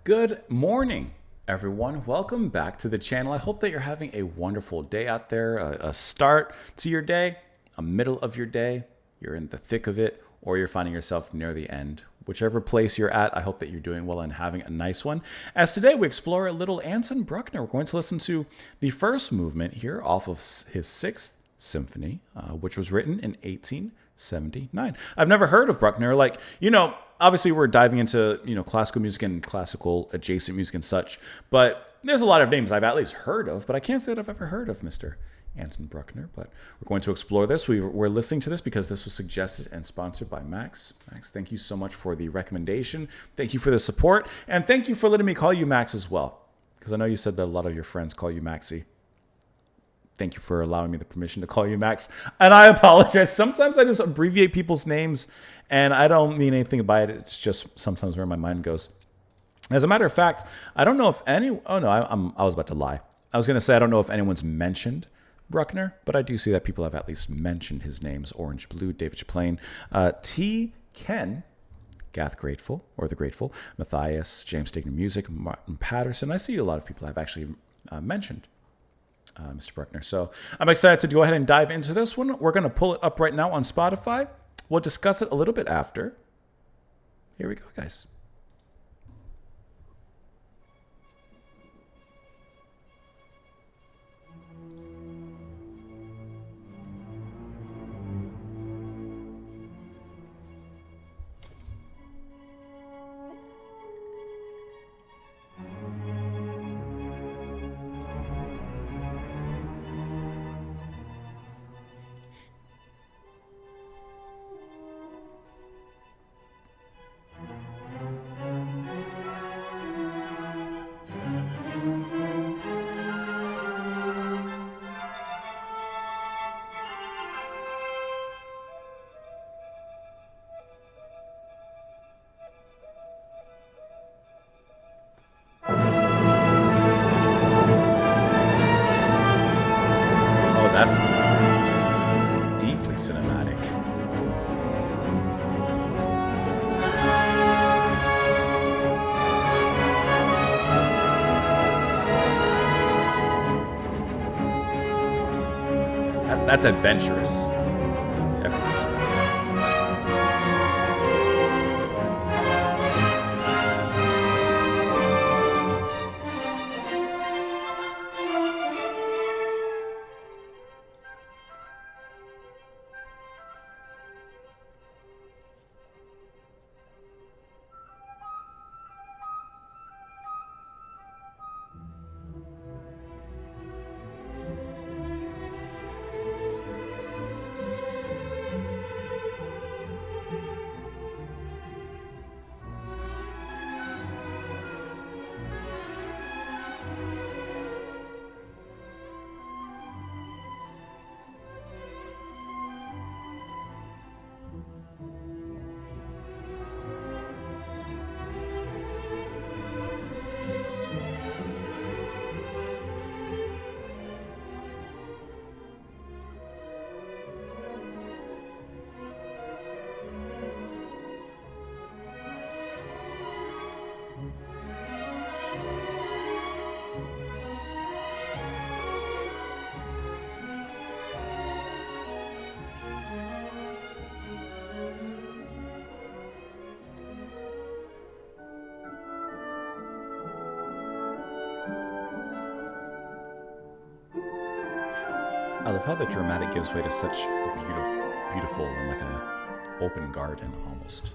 Good morning, everyone. Welcome back to the channel. I hope that you're having a wonderful day out there, a start to your day, a middle of your day, you're in the thick of it, or you're finding yourself near the end. Whichever place you're at, I hope that you're doing well and having a nice one. As today we explore a little Anton Bruckner. We're going to listen to the first movement here off of his sixth symphony, which was written in 1879. I've never heard of Bruckner. Obviously we're diving into, classical music and classical adjacent music and such, but there's a lot of names I've at least heard of, but I can't say that I've ever heard of Mr. Anton Bruckner, but we're going to explore this. We're listening to this because this was suggested and sponsored by Max. Max, thank you so much for the recommendation. Thank you for the support, and thank you for letting me call you Max as well, because I know you said that a lot of your friends call you Maxie. Thank you for allowing me the permission to call you Max. And I apologize. Sometimes I just abbreviate people's names, and I don't mean anything by it. It's just sometimes where my mind goes. As a matter of fact, I don't know if any... Oh, no, I was about to lie. I was going to say I don't know if anyone's mentioned Bruckner, but I do see that people have at least mentioned his names. Orange Blue, David Chaplain, T. Ken, Gath Grateful, or The Grateful, Matthias, James Stigner Music, Martin Patterson. I see a lot of people have actually mentioned Mr. Bruckner. So I'm excited to go ahead and dive into this one. We're going to pull it up right now on Spotify. We'll discuss it a little bit after. Here we go, guys. That's deeply cinematic. That's adventurous. Every respect. I love how the dramatic gives way to such beautiful and like a open garden almost.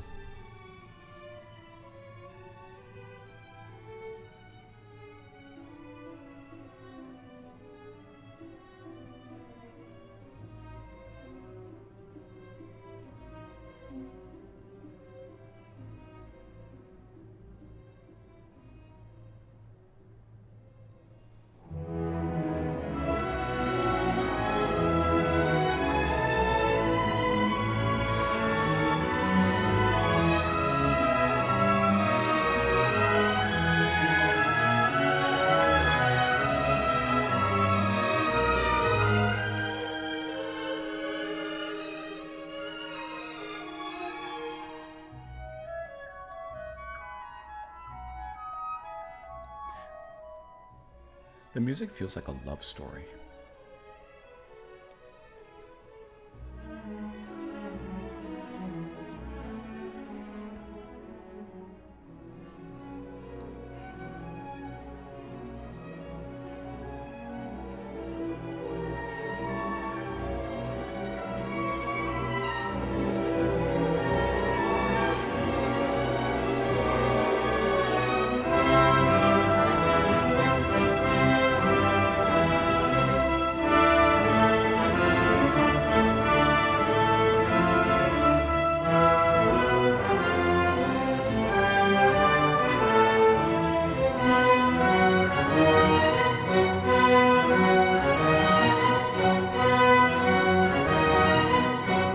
The music feels like a love story.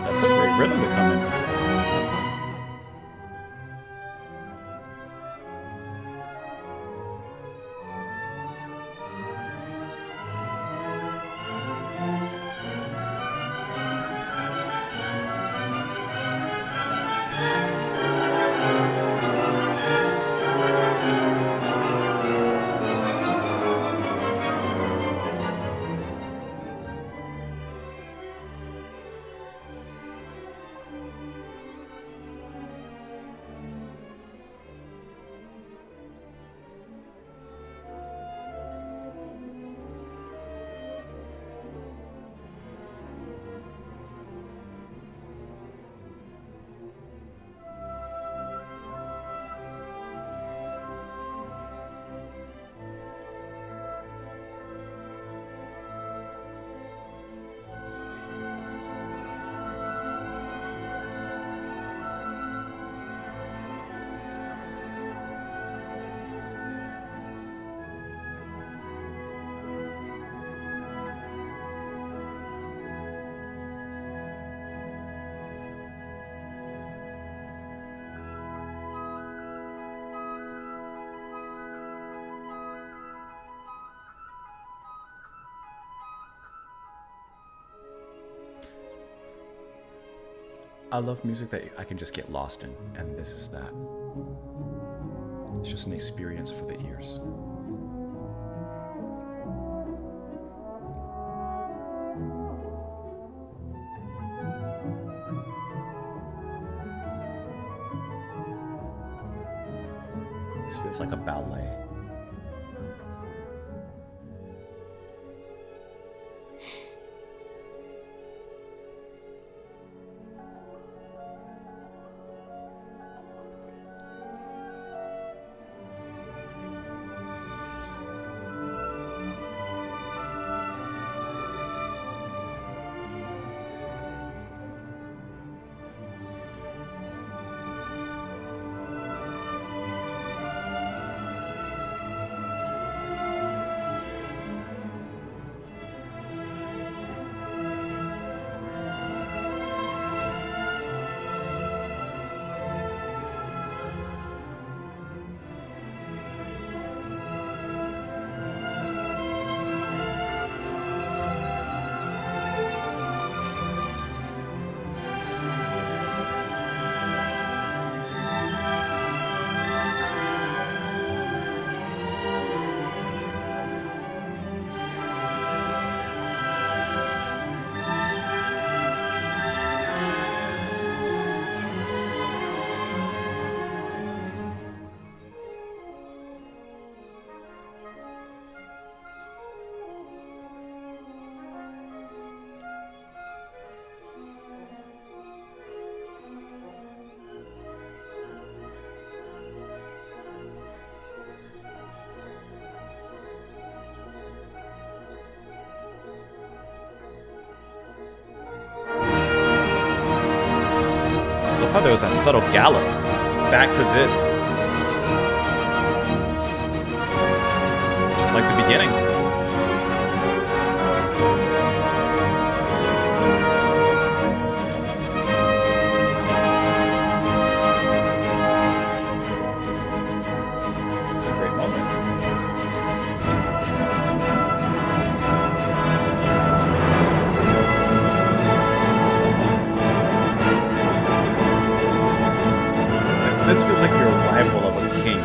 That's a great rhythm to come in. I love music that I can just get lost in, and this is that. It's just an experience for the ears. This feels like a ballet. There was that subtle gallop. Back to this. Just like the beginning. It's a great moment. This feels like the arrival of a king.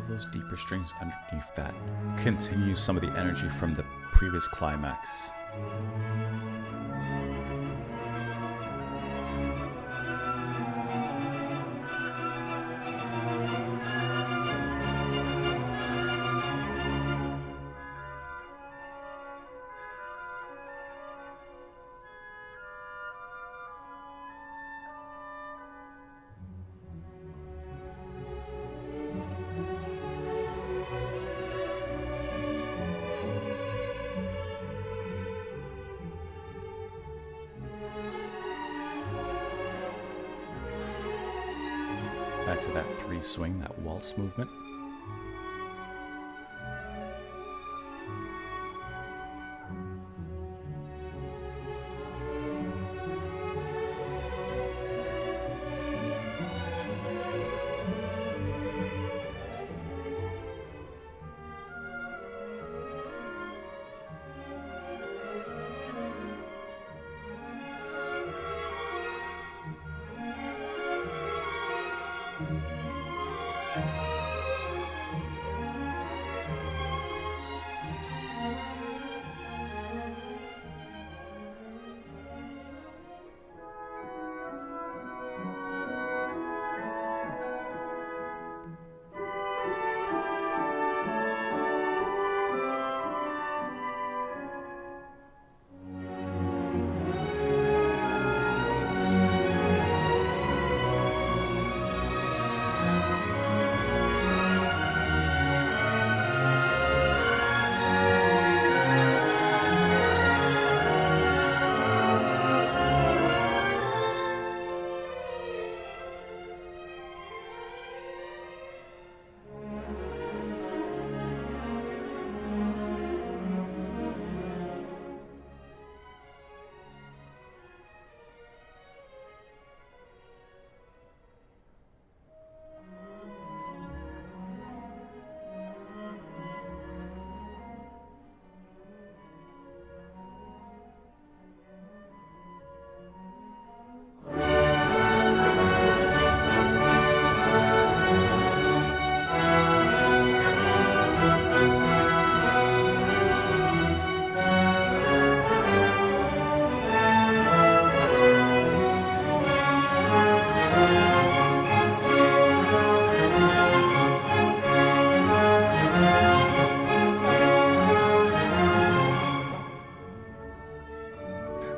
those deeper strings underneath that continue some of the energy from the previous climax. Back to that 3 swing, that waltz movement.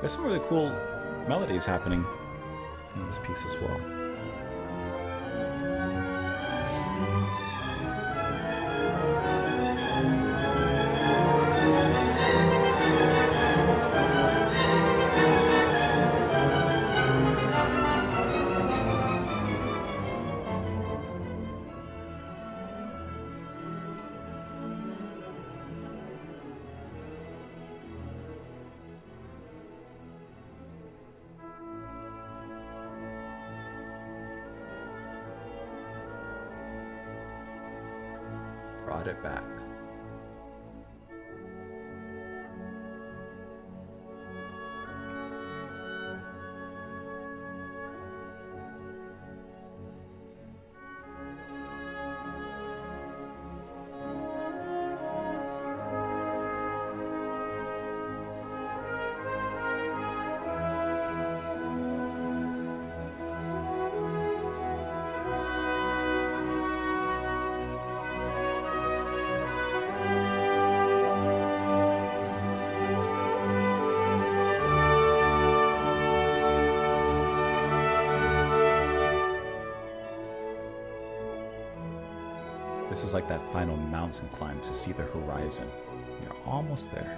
There's some really cool melodies happening in this piece as well. Brought it back. This is like that final mountain climb to see the horizon. You're almost there.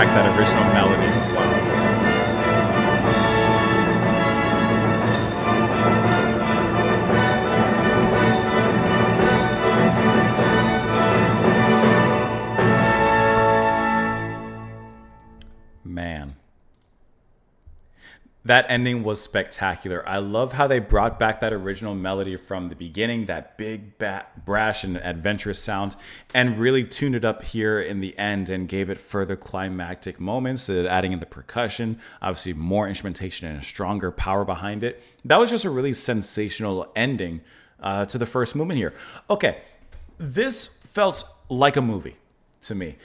back that original melody. Wow. Man. That ending was spectacular. I love how they brought back that original melody from the beginning, that big, brash and adventurous sound, and really tuned it up here in the end and gave it further climactic moments, adding in the percussion, obviously more instrumentation and a stronger power behind it. That was just a really sensational ending to the first movement here. Okay, this felt like a movie to me.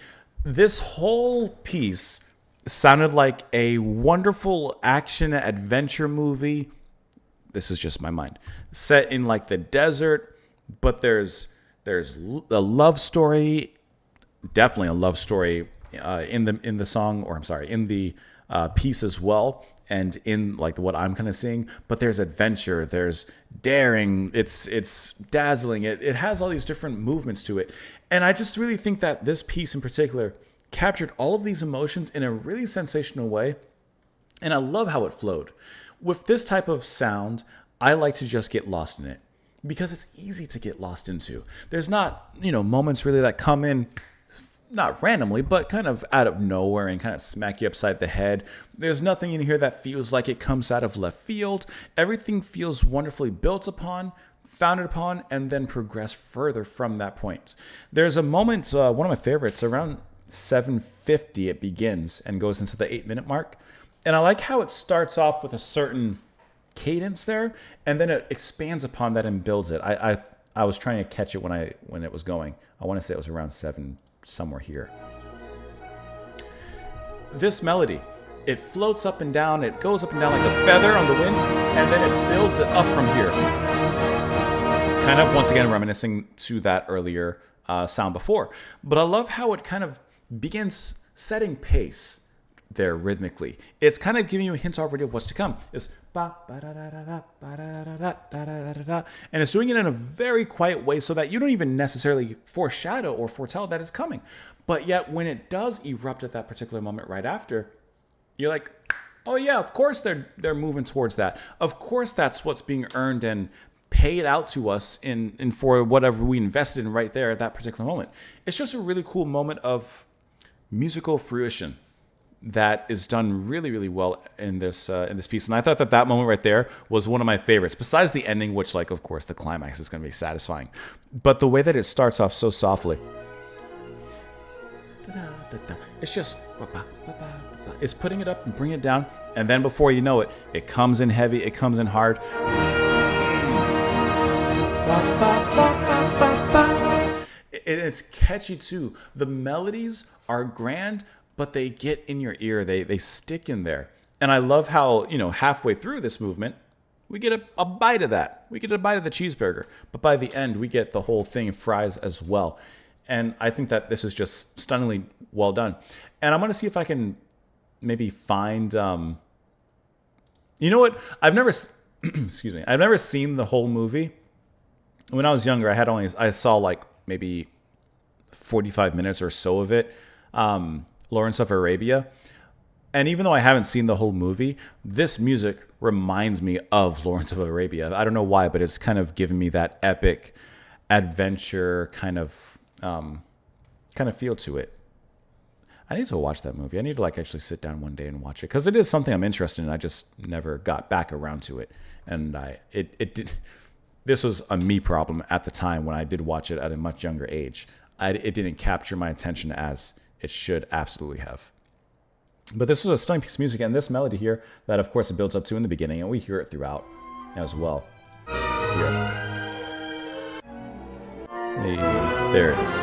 This whole piece sounded like a wonderful action adventure movie. This is just my mind. Set in like the desert, but there's a love story, definitely a love story in the song, or I'm sorry, in the piece as well, and in like what I'm kind of seeing. But there's adventure, there's daring, it's dazzling. It has all these different movements to it, and I just really think that this piece in particular captured all of these emotions in a really sensational way, and I love how it flowed. With this type of sound, I like to just get lost in it because it's easy to get lost into. There's not, moments really that come in, not randomly, but kind of out of nowhere and kind of smack you upside the head. There's nothing in here that feels like it comes out of left field. Everything feels wonderfully built upon, founded upon, and then progress further from that point. There's a moment, one of my favorites, around 7:50 it begins and goes into the 8-minute mark, and I like how it starts off with a certain cadence there, and then it expands upon that and builds it. I was trying to catch it when it was going. I want to say it was around 7, somewhere here. This melody, it floats up and down, it goes up and down like a feather on the wind, and then it builds it up from here, kind of once again reminiscing to that earlier sound before. But I love how it kind of begins setting pace there rhythmically. It's kind of giving you a hint already of what's to come. It's ba ba da da da da ba da da da da da da da, and it's doing it in a very quiet way so that you don't even necessarily foreshadow or foretell that it's coming. But yet when it does erupt at that particular moment right after, you're like, oh yeah, of course they're moving towards that. Of course that's what's being earned and paid out to us in for whatever we invested in right there at that particular moment. It's just a really cool moment of musical fruition that is done really, really well in this piece. And I thought that moment right there was one of my favorites, besides the ending, which, like, of course, the climax is going to be satisfying. But the way that it starts off so softly, it's just, it's putting it up and bringing it down, and then before you know it, it comes in heavy, it comes in hard. It's catchy too. The melodies are grand, but they get in your ear. They stick in there. And I love how, halfway through this movement, we get a bite of that. We get a bite of the cheeseburger. But by the end, we get the whole thing of fries as well. And I think that this is just stunningly well done. And I'm going to see if I can maybe find... you know what? I've never... excuse me. I've never seen the whole movie. When I was younger, I saw like maybe 45 minutes or so of it. Lawrence of Arabia. And even though I haven't seen the whole movie, this music reminds me of Lawrence of Arabia. I don't know why, but it's kind of given me that epic adventure kind of feel to it. I need to watch that movie. I need to actually sit down one day and watch it because it is something I'm interested in. I just never got back around to it, and it did. This was a me problem at the time when I did watch it at a much younger age. It didn't capture my attention as it should absolutely have. But this was a stunning piece of music, and this melody here that, of course, it builds up to in the beginning, and we hear it throughout as well. Here. Maybe. There it is.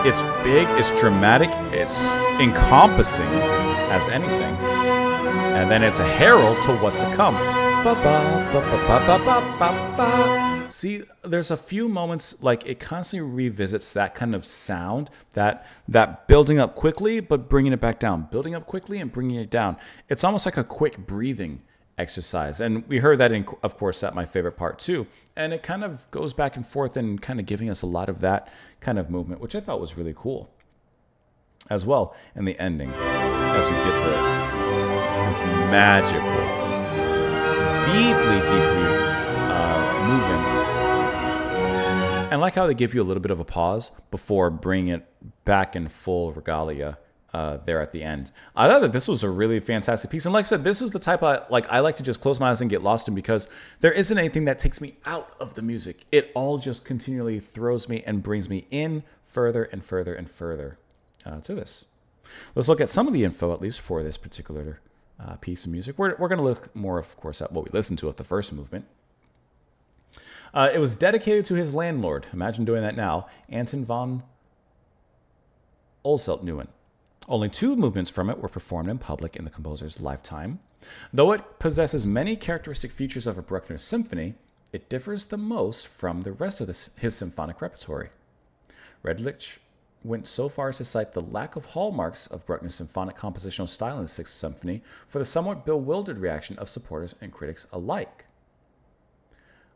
It's big, it's dramatic, it's encompassing as anything. And then it's a herald to what's to come. See, there's a few moments like it constantly revisits that kind of sound, that building up quickly but bringing it back down, building up quickly and bringing it down. It's almost like a quick breathing exercise, and we heard that in, of course, at my favorite part too. And it kind of goes back and forth and kind of giving us a lot of that kind of movement, which I thought was really cool. as well in the ending, as we get to this magical, deeply moving. And I like how they give you a little bit of a pause before bringing it back in full regalia there at the end. I thought that this was a really fantastic piece. And like I said, this is the type I like to just close my eyes and get lost in, because there isn't anything that takes me out of the music. It all just continually throws me and brings me in further and further and further to this. Let's look at some of the info, at least for this particular piece of music. We're going to look more, of course, at what we listened to at the first movement. It was dedicated to his landlord. Imagine doing that now. Anton von Olselt-Neuen. Only 2 movements from it were performed in public in the composer's lifetime. Though it possesses many characteristic features of a Bruckner symphony, it differs the most from the rest of his symphonic repertory. Redlich went so far as to cite the lack of hallmarks of Bruckner's symphonic compositional style in the Sixth Symphony for the somewhat bewildered reaction of supporters and critics alike.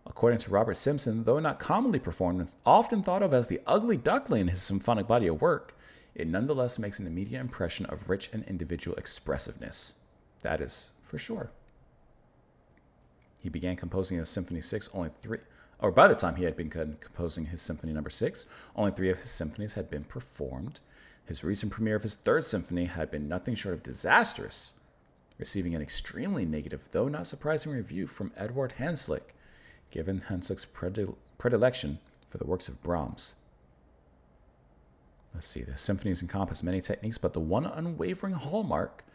According to Robert Simpson, though not commonly performed and often thought of as the ugly duckling in his symphonic body of work, it nonetheless makes an immediate impression of rich and individual expressiveness. That is for sure. He began composing his Symphony 6 by the time he had begun composing his Symphony No. 6, only 3 of his symphonies had been performed. His recent premiere of his 3rd symphony had been nothing short of disastrous, receiving an extremely negative, though not surprising review from Eduard Hanslick, given Hanslick's predilection for the works of Brahms. Let's see, the symphonies encompass many techniques, but the one unwavering hallmark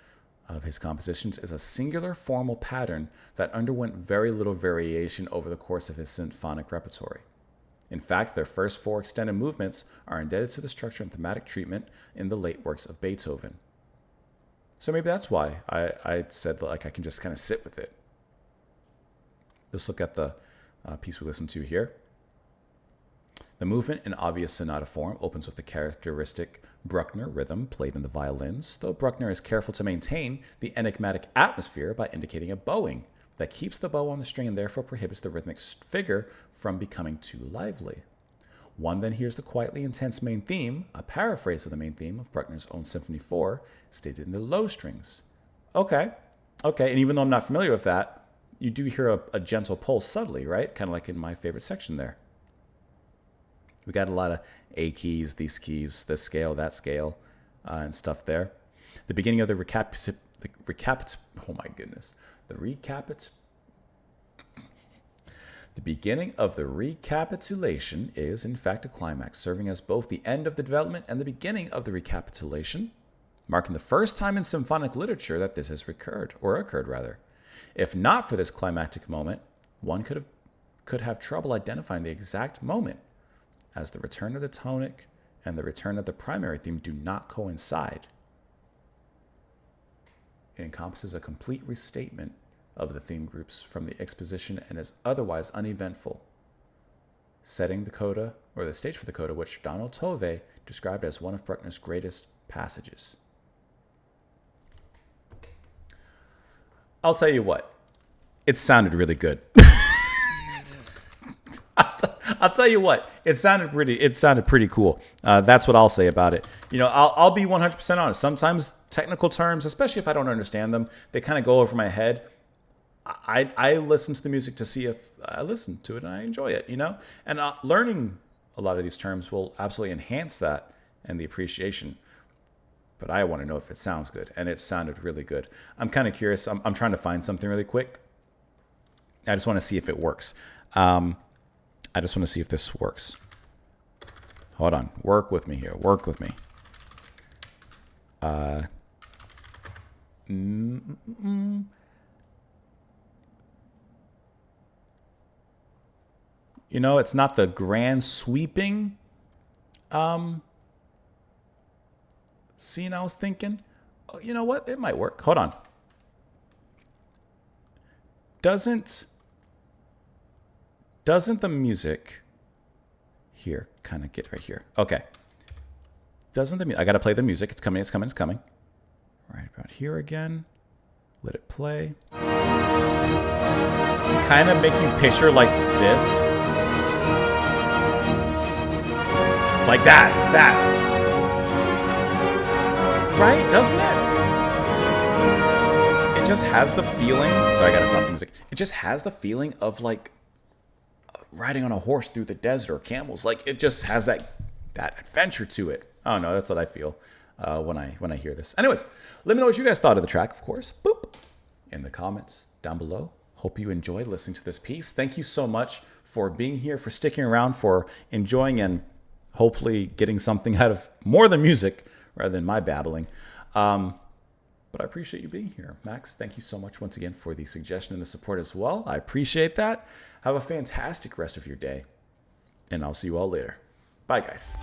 of his compositions is a singular formal pattern that underwent very little variation over the course of his symphonic repertory. In fact, their first 4 extended movements are indebted to the structure and thematic treatment in the late works of Beethoven. So maybe that's why I said I can just kind of sit with it. Let's look at the piece we listened to here. The movement, in obvious sonata form, opens with the characteristic Bruckner rhythm played in the violins, though Bruckner is careful to maintain the enigmatic atmosphere by indicating a bowing that keeps the bow on the string and therefore prohibits the rhythmic figure from becoming too lively. One then hears the quietly intense main theme, a paraphrase of the main theme of Bruckner's own Symphony 4, stated in the low strings. Okay, and even though I'm not familiar with that, you do hear a gentle pulse subtly, right? Kind of like in my favorite section there. We got a lot of A keys, these keys, this scale, that scale, and stuff there. The beginning of the beginning of the recapitulation is, in fact, a climax, serving as both the end of the development and the beginning of the recapitulation, marking the first time in symphonic literature that this has occurred. If not for this climactic moment, one could have trouble identifying the exact moment, as the return of the tonic and the return of the primary theme do not coincide. It encompasses a complete restatement of the theme groups from the exposition and is otherwise uneventful, setting the coda, or the stage for the coda, which Donald Tove described as one of Bruckner's greatest passages. I'll tell you what, it sounded really good. I'll tell you what, it sounded pretty cool. That's what I'll say about it. I'll be 100% honest. Sometimes technical terms, especially if I don't understand them, they kind of go over my head. I listen to the music to see if I listen to it and I enjoy it, And learning a lot of these terms will absolutely enhance that and the appreciation. But I want to know if it sounds good, and it sounded really good. I'm kind of curious. I'm trying to find something really quick. I just want to see if it works. I just want to see if this works. Hold on. Work with me here. Work with me. It's not the grand sweeping scene I was thinking. Oh, you know what? It might work. Hold on. Doesn't the music here kind of get right here? Okay. I got to play the music. It's coming. Right about here again. Let it play. Kind of make you picture like this. Like that. Right? Doesn't it? It just has the feeling. Sorry, I gotta stop the music. It just has the feeling of like riding on a horse through the desert or camels. Like it just has that adventure to it. I don't know. That's what I feel when I hear this. Anyways, let me know what you guys thought of the track, of course. Boop. In the comments down below. Hope you enjoyed listening to this piece. Thank you so much for being here, for sticking around, for enjoying and hopefully getting something out of more than music rather than my babbling. But I appreciate you being here. Max, thank you so much once again for the suggestion and the support as well. I appreciate that. Have a fantastic rest of your day, and I'll see you all later. Bye, guys.